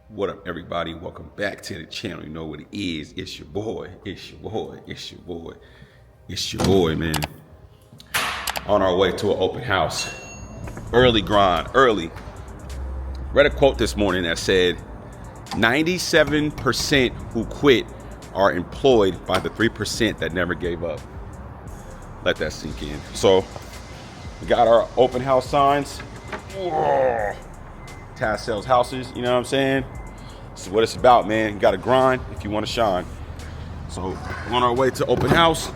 What up, everybody? Welcome back to the channel. You know what it is. It's your boy. It's your boy. It's your boy. It's your boy, man. On our way to an open house. Early grind, early. Read a quote this morning that said, 97% who quit are employed by the 3% that never gave up. Let that sink in. So, we got our open house signs. Whoa. Taz sells houses, you know what I'm saying? This is what it's about, man. You gotta grind if you wanna shine. So, on our way to open house.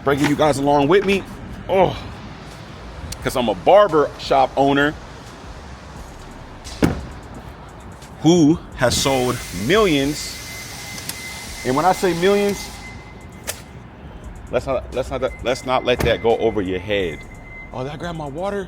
Bringing you guys along with me. Because I'm a barber shop owner who has sold millions. And when I say millions, let's not let that go over your head. Oh, did I grab my water?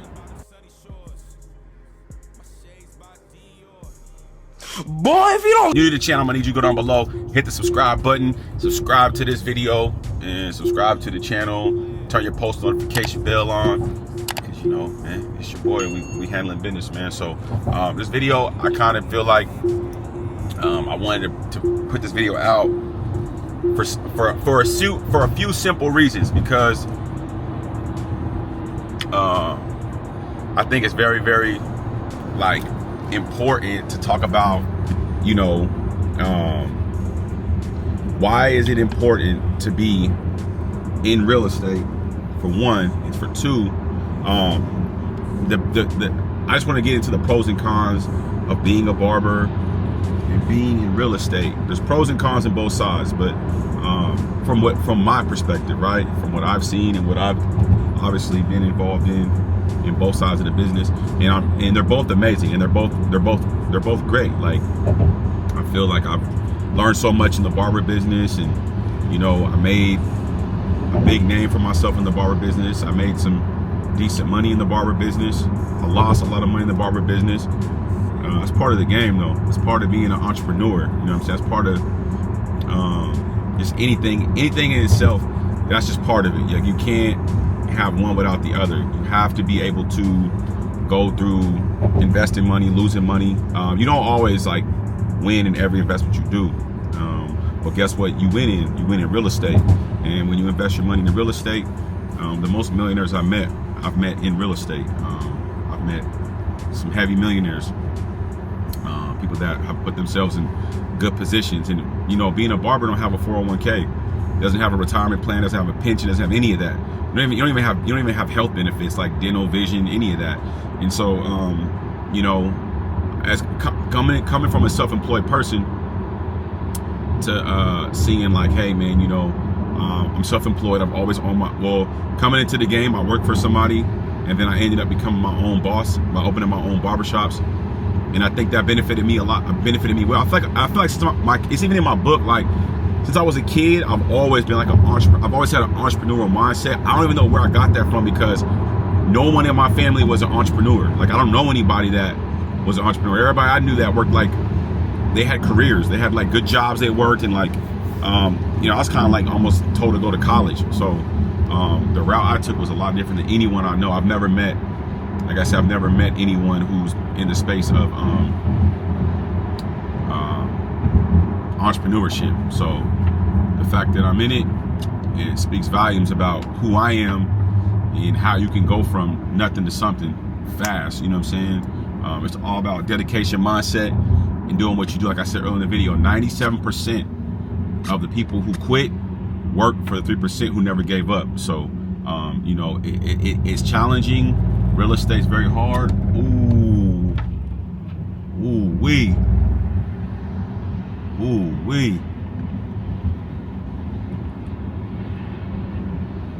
Boy, if you don't new to the channel, I'm gonna need you to go down below, hit the subscribe button, subscribe to this video, and subscribe to the channel. Turn your post notification bell on, because you know, man, it's your boy. We handling business, man. So this video, I kind of feel like I wanted to put this video out for a few simple reasons, because I think it's very, very like important to talk about, you know, why is it important to be in real estate, for one, and for two, I just want to get into the pros and cons of being a barber and being in real estate. There's pros and cons on both sides, but from my perspective, right, from what I've seen and what I've obviously been involved in both sides of the business, and they're both amazing, and they're both great. Like, I feel like I've learned so much in the barber business, and you know, I made a big name for myself in the barber business. I made some decent money in the barber business. I lost a lot of money in the barber business. It's part of the game, though. It's part of being an entrepreneur. You know what I'm saying? That's part of just anything in itself. That's just part of it. Like, you can't have one without the other. You have to be able to go through investing money, losing money. You don't always like win in every investment you do, but guess what? You win in real estate. And when you invest your money in real estate, the most millionaires I've met in real estate. I've met some heavy millionaires, people that have put themselves in good positions. And you know, being a barber don't have a 401k, doesn't have a retirement plan, doesn't have a pension, doesn't have any of that. You don't even have health benefits like dental, vision, any of that. And so, you know, as coming from a self-employed person to seeing like, hey man, you know, I'm self-employed. I'm always on coming into the game, I worked for somebody, and then I ended up becoming my own boss by opening my own barbershops. And I think that benefited me a lot. Benefited me well. I feel like it's even in my book. Like, since I was a kid, I've always been like an entrepreneur. I've always had an entrepreneurial mindset. I don't even know where I got that from, because no one in my family was an entrepreneur. Like, I don't know anybody that was an entrepreneur. Everybody I knew that worked, like, they had careers. They had like good jobs they worked, and like, you know, I was kind of like almost told to go to college. So the route I took was a lot different than anyone I know. I've never met, like I said, I've never met anyone who's in the space of entrepreneurship. So the fact that I'm in it speaks volumes about who I am and how you can go from nothing to something fast. You know what I'm saying? It's all about dedication, mindset, and doing what you do. Like I said earlier in the video, 97% of the people who quit work for the 3% who never gave up. So you know, it's challenging. Real estate's very hard. Ooh wee.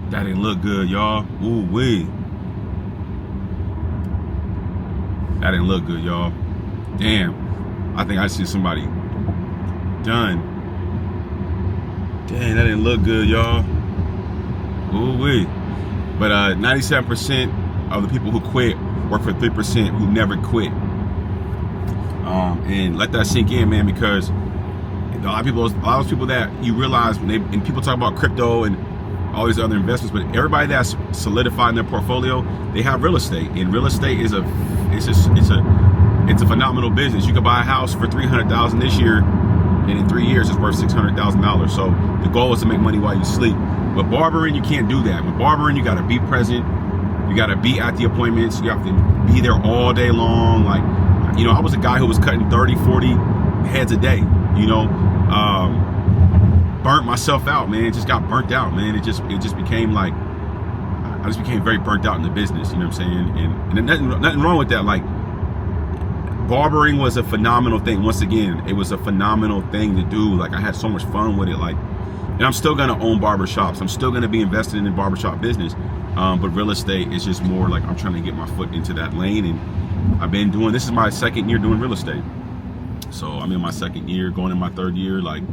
That didn't look good, y'all. Ooh wee. That didn't look good, y'all. Damn. I think I see somebody done. Dang, that didn't look good, y'all. Ooh wee. But 97% of the people who quit work for 3% who never quit. And let that sink in, man, because a lot of people that you realize and people talk about crypto and all these other investments, but everybody that's solidified in their portfolio, they have real estate. And real estate is it's a phenomenal business. You could buy a house for $300,000 this year, and in 3 years it's worth $600,000. So the goal is to make money while you sleep. But barbering, you can't do that. With barbering, you got to be present. You got to be at the appointments. You have to be there all day long. Like, you know, I was a guy who was cutting 30, 40 heads a day, you know. Burnt myself out, man. It just got burnt out, man. It just became like, I just became very burnt out in the business, you know what I'm saying? And nothing wrong with that. Like, barbering was a phenomenal thing. Once again, it was a phenomenal thing to do. Like, I had so much fun with it. Like, and I'm still gonna own barbershops. I'm still gonna be invested in the barbershop business. But real estate is just more like I'm trying to get my foot into that lane. And I've been doing, this is my second year doing real estate. So I'm in my second year, going in my third year. Like,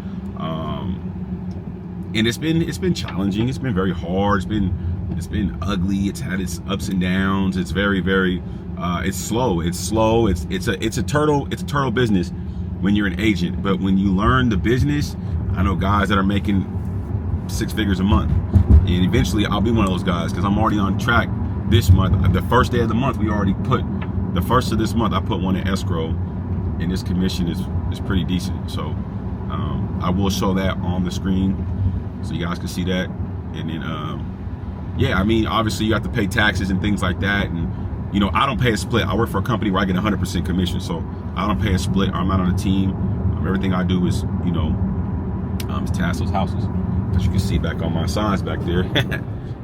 and it's been challenging. It's been very hard. It's been ugly. It's had its ups and downs. It's very, very, it's slow. It's a turtle business when you're an agent. But when you learn the business, I know guys that are making 6 figures a month. And eventually I'll be one of those guys, because I'm already on track this month. The first day of the month, the first of this month, I put one in escrow, and this commission is pretty decent. So I will show that on the screen so you guys can see that. And then, yeah, I mean, obviously you have to pay taxes and things like that. And, you know, I don't pay a split. I work for a company where I get 100% commission. So I don't pay a split. I'm not on a team. Everything I do is, you know, task those houses. As you can see back on my signs back there,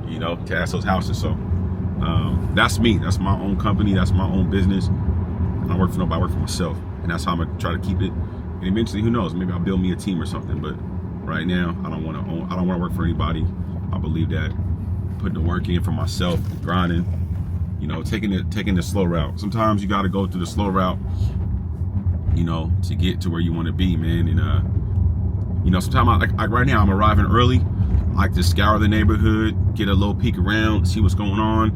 you know, task those houses. So that's me. That's my own company. That's my own business. I don't work for nobody. I work for myself. And that's how I'm going to try to keep it. And eventually, who knows, maybe I'll build me a team or something. But right now, I don't want to work for anybody. I believe that putting the work in for myself, grinding, you know, taking the slow route. Sometimes you got to go through the slow route, you know, to get to where you want to be, man. And, you know, sometimes like right now, I'm arriving early. I like to scour the neighborhood, get a little peek around, see what's going on,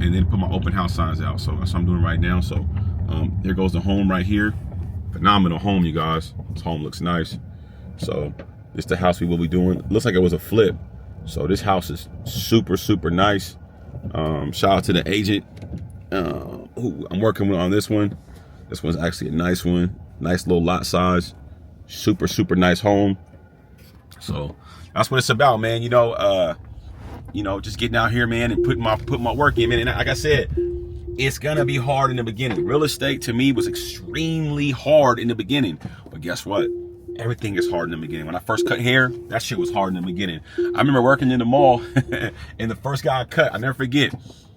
and then put my open house signs out. So that's what I'm doing right now. So there goes the home right here. Phenomenal home, you guys. This home looks nice. So this is the house we will be doing. Looks like it was a flip. So this house is super, super nice. Shout out to the agent who I'm working with on this one. This one's actually a nice one. Nice little lot size. Super, super nice home. So that's what it's about, man. You know, just getting out here, man, and putting my work in, man. And like I said, it's gonna be hard in the beginning. Real estate to me was extremely hard in the beginning. But guess what? Everything is hard in the beginning. When I first cut hair, that shit was hard in the beginning. I remember working in the mall, and the first guy I cut, I never forget.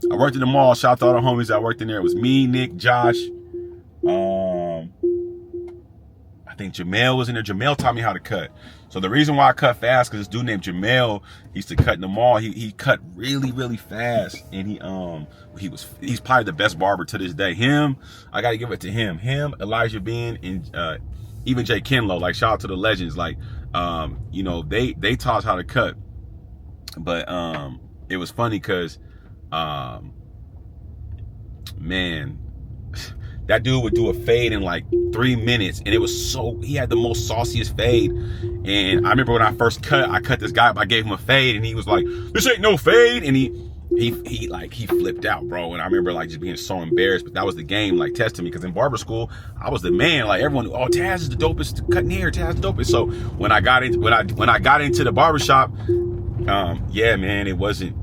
I worked in the mall. Shout out to all the homies that worked in there. It was me, Nick, Josh. I think Jamel was in there. Jamel taught me how to cut. So the reason why I cut fast, because this dude named Jamel, he used to cut in the mall. He cut really, really fast, and he's probably the best barber to this day. Him, I gotta give it to him. Him, Elijah Bean, and even Jay Kenlow. Like, shout out to the legends. Like, you know, they taught us how to cut. But it was funny because, man, that dude would do a fade in like 3 minutes, and it was he had the most sauciest fade. And I remember when I first I cut this guy up, I gave him a fade, and he was like, "This ain't no fade," and he flipped out, bro. And I remember like just being so embarrassed, but that was the game, like testing me, because in barber school, I was the man. Like everyone, oh, Taz is the dopest cutting hair, Taz is the dopest. So when I got into the barbershop, yeah, man, it wasn't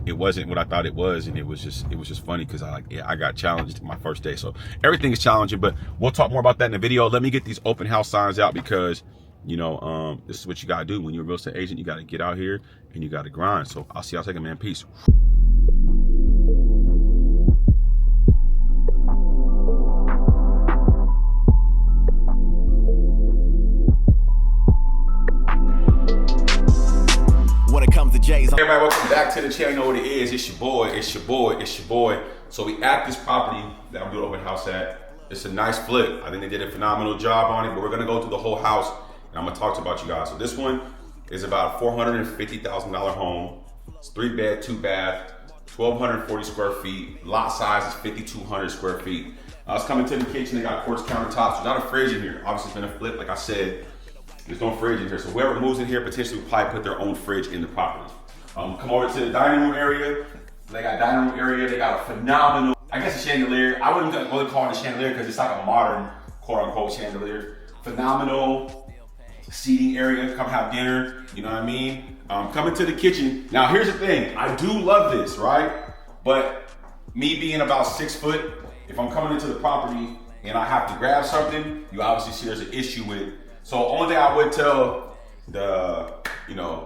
what I thought it was, and it was just funny because I got challenged my first day. So everything is challenging, but we'll talk more about that in the video. Let me get these open house signs out, because you know, this is what you gotta do when you're a real estate agent. You gotta get out here and you gotta grind. So I'll see y'all second, man. Peace. Hey everybody, welcome back to the channel. You know what it is. It's your boy. So we at this property that I'm doing open house at. It's a nice flip. I think they did a phenomenal job on it, but we're gonna go through the whole house and I'm gonna talk about you guys. So this one is about a $450,000 home. It's 3 bed, 2 bath, 1,240 square feet. Lot size is 5,200 square feet. It's coming to the kitchen. They got quartz countertops. There's not a fridge in here. Obviously it's been a flip, like I said. There's no fridge in here. So whoever moves in here potentially will probably put their own fridge in the property. Come over to the dining room area. They got dining room area. They got a phenomenal I guess a chandelier. I wouldn't really call it a chandelier because it's like a modern quote unquote chandelier. Phenomenal seating area. Come have dinner. You know what I mean? Come into the kitchen. Now here's the thing. I do love this, right? But me being about 6 foot, if I'm coming into the property and I have to grab something, you obviously see there's an issue with. So only thing I would tell the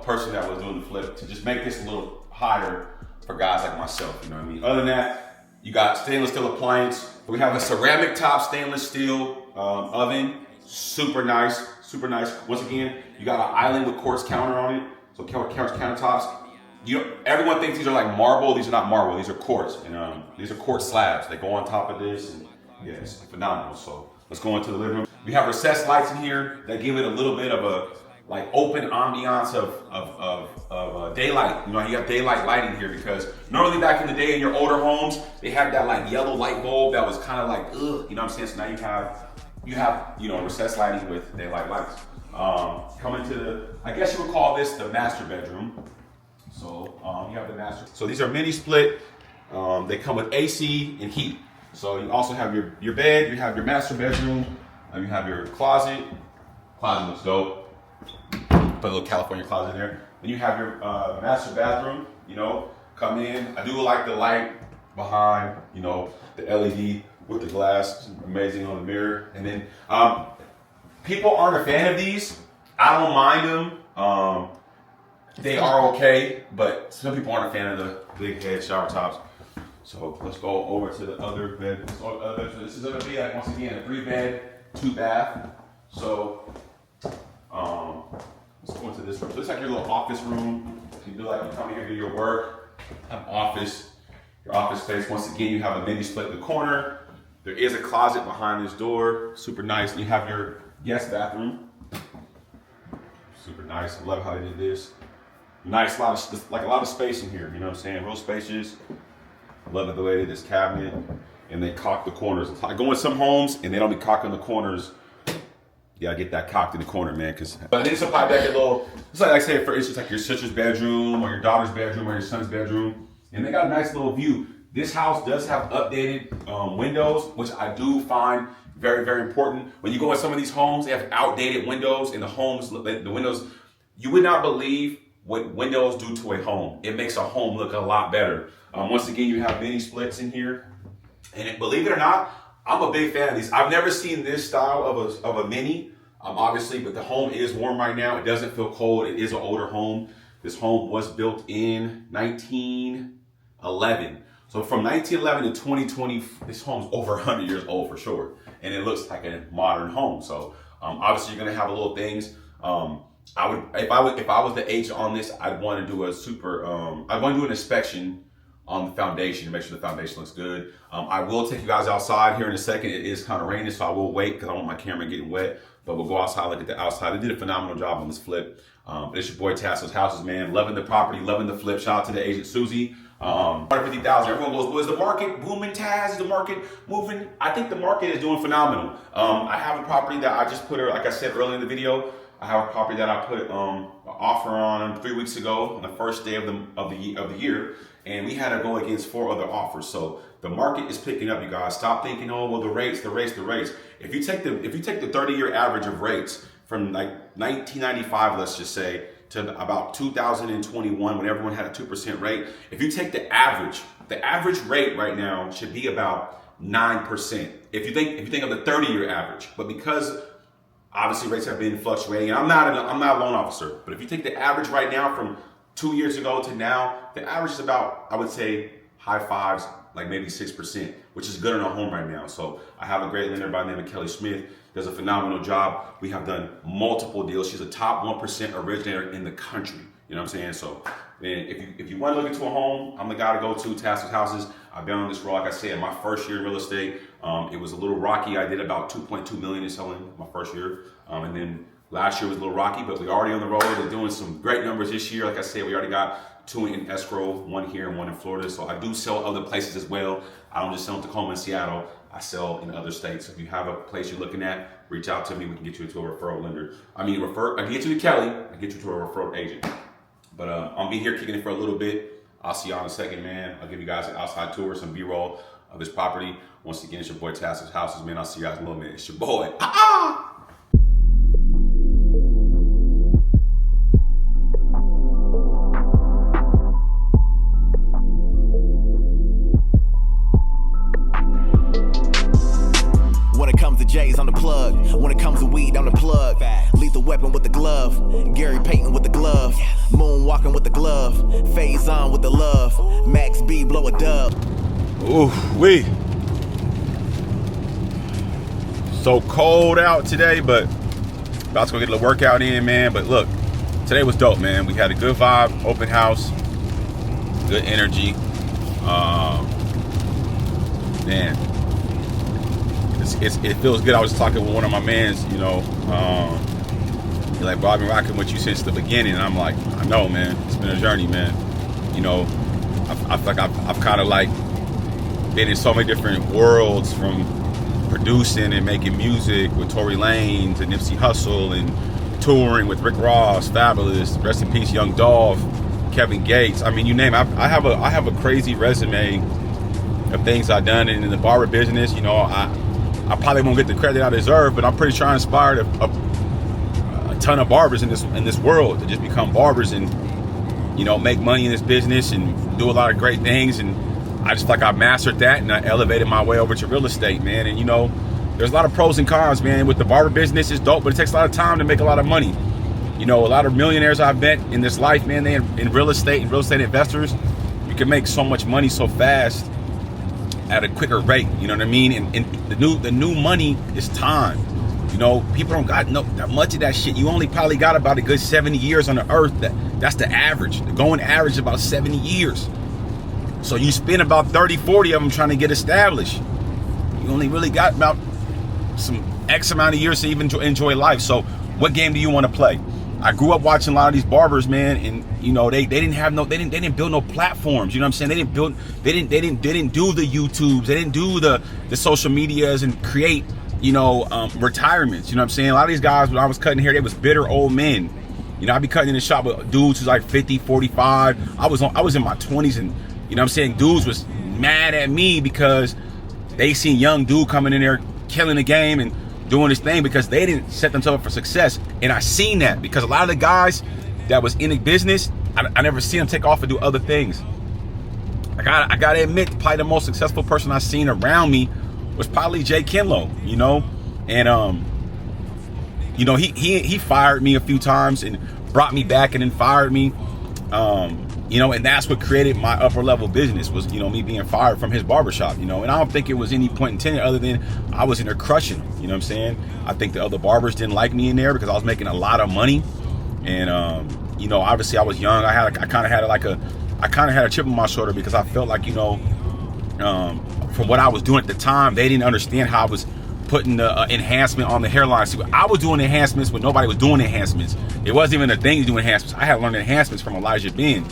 person that was doing the flip to just make this a little higher for guys like myself. You know what I mean? Other than that, you got stainless steel appliance. We have a ceramic top stainless steel oven. Super nice, super nice. Once again, you got an island with quartz counter on it. So quartz countertops. Everyone thinks these are like marble. These are not marble. These are quartz. And these are quartz slabs. They go on top of this. And yeah, it's phenomenal. So let's go into the living room. We have recessed lights in here that give it a little bit of a like open ambiance of daylight. You got daylight lighting here because normally back in the day in your older homes, they had that like yellow light bulb that was kind of like, ugh, you know what I'm saying? So now you have recessed lighting with daylight lights. Coming to the, I guess you would call this the master bedroom. So you have the master. So these are mini split. They come with AC and heat. So you also have your bed, you have your master bedroom, you have your closet. Closet looks dope. Put a little California closet in there. Then you have your master bathroom, come in. I do like the light behind, the LED with the glass, amazing on the mirror. And then people aren't a fan of these. I don't mind them. They are okay, but some people aren't a fan of the big head shower tops. So let's go over to the other bed. So this is gonna be like, once again, a 3-bed, 2-bath. So let's go into this room. So this is like your little office room. You do like, you come here, do your work, have office, your office space. Once again, you have a mini split in the corner. There is a closet behind this door, super nice. And you have your guest bathroom, super nice. I love how they did this. Nice, a lot of space in here. You know what I'm saying? Real spacious. I love it the way they did this cabinet, and they caulk the corners. I go in some homes and they don't be caulking the corners. You gotta get that cocked in the corner, man. But then somebody back a little. It's like I say, for instance, like your sister's bedroom or your daughter's bedroom or your son's bedroom, and they got a nice little view. This house does have updated windows, which I do find very, very important. When you go in some of these homes, they have outdated windows, and the windows, you would not believe what windows do to a home. It makes a home look a lot better. Once again, you have mini splits in here, and believe it or not, I'm a big fan of these. I've never seen this style of a mini, obviously, but the home is warm right now. It doesn't feel cold. It is an older home. This home was built in 1911. So from 1911 to 2020, this home's over 100 years old for sure. And it looks like a modern home. So obviously you're gonna have little things. If I was the agent on this, I'd want to do I'd want to do an inspection on the foundation to make sure the foundation looks good. I will take you guys outside here in a second. It is kind of raining, so I will wait because I want my camera getting wet. But we'll go outside, look at the outside. They did a phenomenal job on this flip. It's your boy Tasman's Houses, man. Loving the property, loving the flip. Shout out to the agent Susie. 150,000. Everyone goes, well, is the market booming, Taz? Is the market moving? I think the market is doing phenomenal. I have a property that I just put, like I said earlier in the video, I have a property that I put an offer on 3 weeks ago on the first day of the year, and we had to go against 4 other offers. So the market is picking up, you guys. Stop thinking, oh well, the rates. If you take the 30-year average of rates from like 1995, let's just say, to about 2021, when everyone had a 2% rate, if you take the average rate right now should be about 9%. If you think of the 30-year average, but because obviously rates have been fluctuating, and I'm not a loan officer, but if you take the average right now from 2 years ago to now, the average is about, I would say, high 5s, like maybe 6%, which is good on a home right now. So I have a great lender by the name of Kelly Smith. Does a phenomenal job. We have done multiple deals. She's a top 1% originator in the country. You know what I'm saying? So, man, if you want to look into a home, I'm the guy to go to, Tasman's Houses. I've been on this road, like I said, my first year in real estate. It was a little rocky. I did about 2.2 million in selling my first year. And then last year was a little rocky, but we're already on the road and doing some great numbers this year. Like I said, we already got 2 in escrow, 1 here and 1 in Florida. So I do sell other places as well. I don't just sell in Tacoma and Seattle. I sell in other states. So if you have a place you're looking at, reach out to me. We can get you to a referral lender. I can get you to Kelly. I can get you to a referral agent. But I'll be here kicking it for a little bit. I'll see y'all in a second, man. I'll give you guys an outside tour, some B-roll. of his property. Once again, it's your boy Tasman Houses, man. I'll see you guys in a little minute. It's your boy. When it comes to J's, I'm the plug. When it comes to weed, I'm the plug. Lethal weapon with the glove. Gary Payton with the glove. Moonwalking with the glove. Phase on with the love. Max B, blow a dub. Ooh, wee. So cold out today, but about to go get a little workout in, man. But look, today was dope, man. We had a good vibe, open house, good energy. Man, it feels good. I was talking with one of my mans, he's like, bro, I've been rocking with you since the beginning. And I'm like, I know, man. It's been a journey, man. I feel like I've kind of like been in so many different worlds, from producing and making music with Tory Lanez and Nipsey Hussle, and touring with Rick Ross, Fabulous, rest in peace, Young Dolph, Kevin Gates. I mean, you name it. I have a crazy resume of things I've done in the barber business. I probably won't get the credit I deserve, but I'm pretty sure I inspired a ton of barbers in this world to just become barbers and make money in this business and do a lot of great things. And I just feel like I mastered that, and I elevated my way over to real estate, man. And there's a lot of pros and cons, man. With the barber business, it's dope, but it takes a lot of time to make a lot of money. A lot of millionaires I've met in this life, man, they in real estate and real estate investors, you can make so much money so fast at a quicker rate. You know what I mean? And the new money is time. People don't got that much of that shit. You only probably got about a good 70 years on the earth. That's the average. The going average is about 70 years. So you spend about 30, 40 of them trying to get established. You only really got about some X amount of years to even enjoy life. So what game do you want to play? I grew up watching a lot of these barbers, man, and they didn't build no platforms. You know what I'm saying? They didn't do the YouTubes, they didn't do the social medias and create retirements. You know what I'm saying? A lot of these guys, when I was cutting hair, they was bitter old men. I'd be cutting in the shop with dudes who's like 50, 45. I was in my 20s, and dudes was mad at me because they seen young dude coming in there killing the game and doing this thing because they didn't set themselves up for success. And I seen that because a lot of the guys that was in the business, I never seen them take off and do other things. I gotta admit, probably the most successful person I seen around me was probably Jay Kinlow, and he fired me a few times and brought me back and then fired me. And that's what created my upper level business was, me being fired from his barbershop, and I don't think it was any point intended other than I was in there crushing them, you know what I'm saying? I think the other barbers didn't like me in there because I was making a lot of money. And, obviously I was young. I kind of had a chip on my shoulder because I felt like, from what I was doing at the time, they didn't understand how I was putting the enhancement on the hairline. See, I was doing enhancements when nobody was doing enhancements. It wasn't even a thing to do enhancements. I had learned enhancements from Elijah Ben,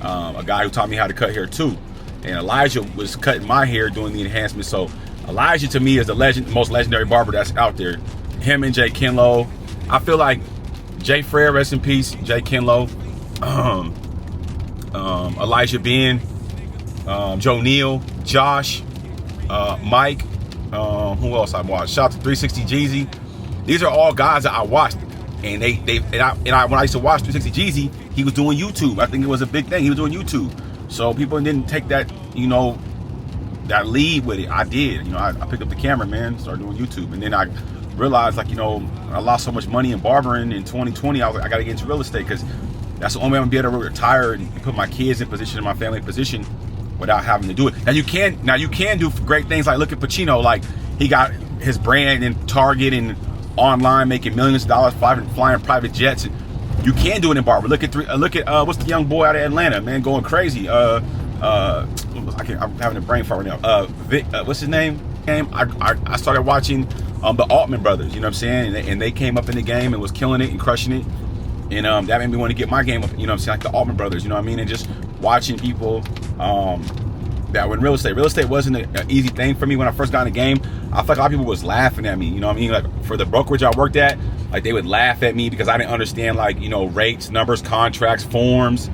a guy who taught me how to cut hair too. And Elijah was cutting my hair doing the enhancements. So Elijah to me is the most legendary barber that's out there. Him and Jay Kinlow. I feel like Jay Frere, rest in peace, Jay Kinlow, Elijah Ben, Joe Neal, Josh, Mike, who else I watched? Shout out to 360 Jeezy. These are all guys that I watched, and when I used to watch 360 Jeezy, he was doing YouTube. I think it was a big thing. He was doing YouTube, so people didn't take that that lead with it. I did. I picked up the camera, man, started doing YouTube, and then I realized I lost so much money in barbering in 2020. I was like, I got to get into real estate because that's the only way I'm gonna be able to retire and put my kids in position and my family in position without having to do it. Now you can do great things, like look at Pacino. Like he got his brand in Target and online, making millions of dollars, flying private jets. And you can do it in barber. Look at what's the young boy out of Atlanta, man, going crazy. I'm having a brain fart right now. What's his name? I started watching the Altman brothers. You know what I'm saying? And they came up in the game and was killing it and crushing it. And that made me want to get my game up, you know what I'm saying, like the Altman brothers, you know what I mean? And just watching people that were in real estate. Real estate wasn't an easy thing for me when I first got in the game. I felt like a lot of people was laughing at me, you know what I mean? Like for the brokerage I worked at, like they would laugh at me because I didn't understand rates, numbers, contracts, forms.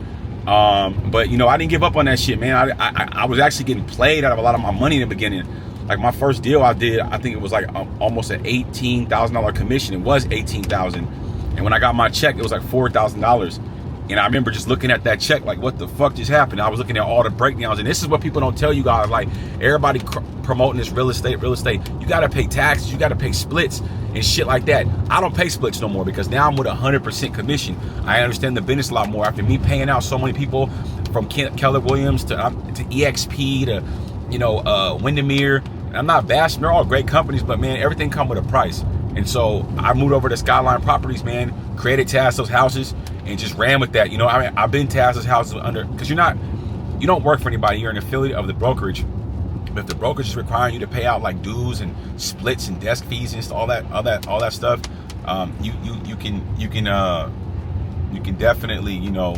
But you know, I didn't give up on that shit, man. I was actually getting played out of a lot of my money in the beginning. Like my first deal I did, I think it was like almost an $18,000 commission. It was $18,000, and when I got my check, it was like $4,000. And I remember just looking at that check like, what the fuck just happened? I was looking at all the breakdowns, and this is what people don't tell you guys. Like everybody promoting this real estate. You got to pay taxes, you got to pay splits and shit like that. I don't pay splits no more because now I'm with 100% commission. I understand the business a lot more after me paying out so many people, from Keller Williams to EXP to, you know, Windermere. I'm not bashing, they're all great companies, but man, everything come with a price. And so I moved over to Skyline Properties, man, created Tasso's houses, and just ran with that. You know, I mean, I've been Tasso's houses under, because you don't work for anybody. You're an affiliate of the brokerage. But if the brokerage is requiring you to pay out like dues and splits and desk fees and all that stuff, you can definitely, you know,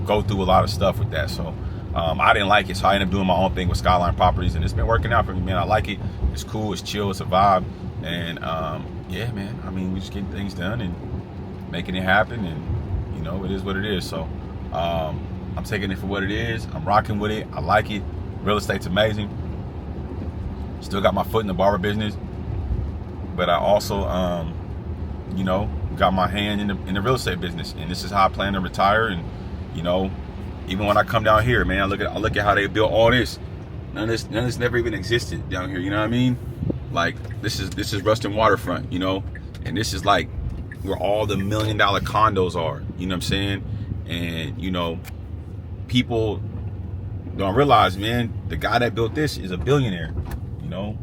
go through a lot of stuff with that. So I didn't like it, so I ended up doing my own thing with Skyline Properties, and it's been working out for me, man. I like it. It's cool. It's chill. It's a vibe. And yeah, man. I mean, we just getting things done and making it happen, and you know, it is what it is. So I'm taking it for what it is. I'm rocking with it. I like it. Real estate's amazing. Still got my foot in the barber business, but I also, you know, got my hand in the real estate business, and this is how I plan to retire. And you know, even when I come down here, man, I look at how they built all this. None of this never even existed down here. You know what I mean? Like this is Ruston Waterfront, you know, and this is like where all the $1 million condos are. You know what I'm saying? And you know, people don't realize, man, the guy that built this is a billionaire. You know,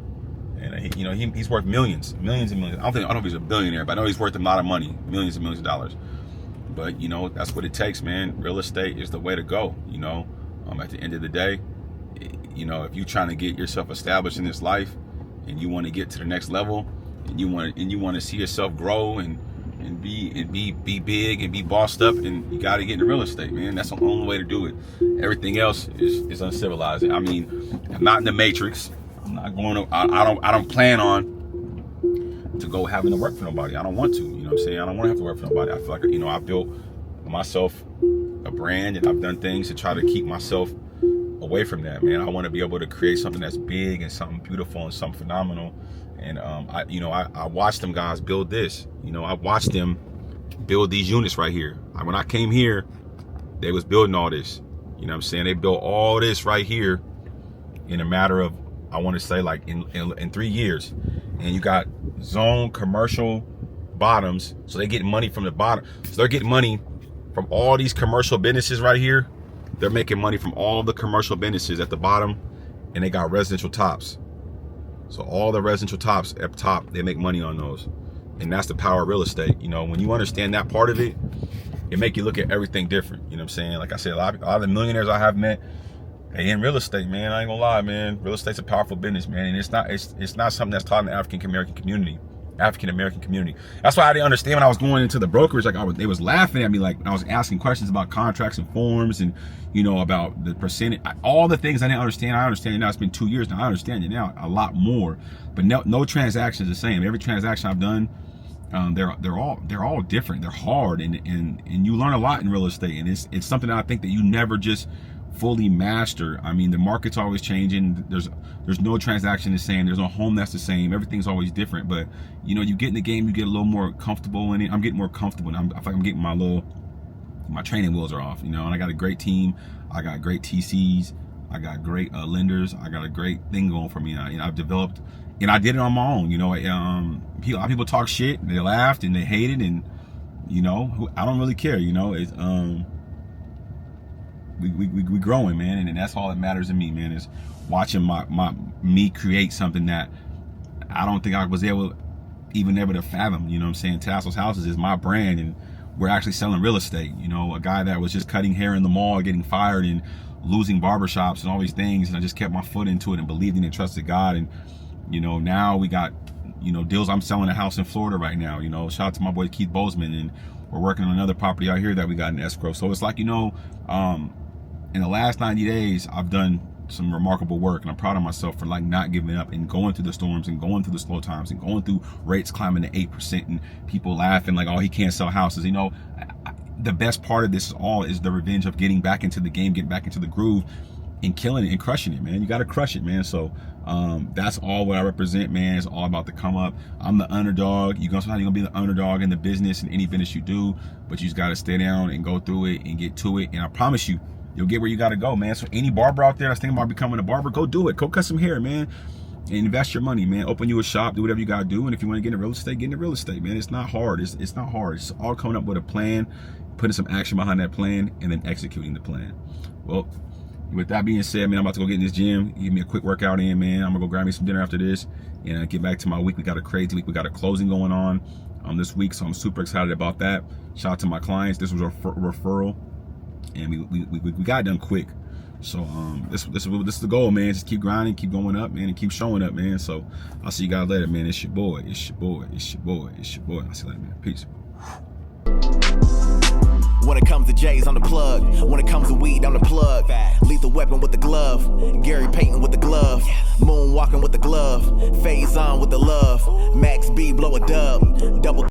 and you know he's worth millions and millions. I don't know if he's a billionaire, but I know he's worth a lot of money, millions and millions of dollars. But you know, that's what it takes, man. Real estate is the way to go. You know, at the end of the day, you know, if you're trying to get yourself established in this life, and you want to get to the next level, and you want to see yourself grow and be big and be bossed up, and you got to get into real estate, man. That's the only way to do it. Everything else is uncivilized. I mean, I'm not in the Matrix. I'm not going to. I don't plan on to go having to work for nobody. I don't want to. You know what I'm saying? I don't want to have to work for nobody. I feel like, you know, I built myself a brand, and I've done things to try to keep myself away from that, man. I want to be able to create something that's big and something beautiful and something phenomenal. And I watched them guys build this. You know, I watched them build these units right here. When I came here, they was building all this. You know what I'm saying? They built all this right here in a matter of, I want to say, like in 3 years. And you got zone commercial bottoms, so they get money from the bottom. So they're getting money from all these commercial businesses right here. They're making money from all the commercial businesses at the bottom, and they got residential tops. So all the residential tops up top, they make money on those. And that's the power of real estate. You know, when you understand that part of it, it make you look at everything different. You know what I'm saying? Like I said, a lot of the millionaires I have met, they in real estate, man. I ain't gonna lie, man. Real estate's a powerful business, man. And it's not something that's taught in the African American community. That's why I didn't understand when I was going into the brokerage. Like they was laughing at me, like when I was asking questions about contracts and forms, and you know, about the percentage, all the things I didn't understand. I understand it now. It's been 2 years now. I understand it now a lot more. But no transaction is the same. Every transaction I've done, they're all different. They're hard, and you learn a lot in real estate. And it's something that I think that you never just fully master. I mean, the market's always changing. There's no transaction the same. There's no home that's the same. Everything's always different. But you know, you get in the game, you get a little more comfortable in it. I'm getting more comfortable, and I feel like I'm getting my training wheels are off. You know, and I got a great team. I got great TCs. I got great lenders. I got a great thing going for me. I've developed, and I did it on my own. You know, a lot of people talk shit, and they laughed and they hated, and you know, I don't really care. You know, it's we growing, man, and that's all that matters to me, man, is watching me create something that I don't think I was able to fathom. You know what I'm saying? Tasso's Houses is my brand, and we're actually selling real estate. You know, a guy that was just cutting hair in the mall, getting fired, and losing barbershops and all these things, and I just kept my foot into it and believed in it and trusted God. And you know, now we got, you know, deals. I'm selling a house in Florida right now. You know, shout out to my boy Keith Bozeman, and we're working on another property out here that we got in escrow. So it's like, you know, in the last 90 days, I've done some remarkable work, and I'm proud of myself for like not giving up and going through the storms and going through the slow times and going through rates climbing to 8% and people laughing like, oh, he can't sell houses. You know, the best part of this all is the revenge of getting back into the game, getting back into the groove, and killing it and crushing it, man. You got to crush it, man. So that's all what I represent, man. It's all about the come up. I'm the underdog. Sometimes you're gonna be the underdog in the business, in any business you do, but you just got to stay down and go through it and get to it. And I promise you, you'll get where you got to go, man. So any barber out there that's thinking about becoming a barber, go do it. Go cut some hair, man. And invest your money, man. Open you a shop, do whatever you gotta do. And if you want to get into real estate, get into real estate, man. It's not hard. It's not hard. It's all coming up with a plan, putting some action behind that plan, and then executing the plan. Well, with that being said, man, I'm about to go get in this gym, give me a quick workout in, man. I'm gonna go grab me some dinner after this and get back to my week. We got a crazy week. We got a closing going on this week, so I'm super excited about that. Shout out to my clients. This was a referral, and we got it done quick. So this is the goal, man. Just keep grinding, keep going up, man, and keep showing up, man. So I'll see you guys later, man. It's your boy. It's your boy. It's your boy. It's your boy. I'll see you later, man. Peace. When it comes to J's, I'm the plug. When it comes to weed, I'm the plug. Lethal weapon with the glove. Gary Payton with the glove. Moonwalking with the glove. Phase on with the love. Max B, blow a dub. Double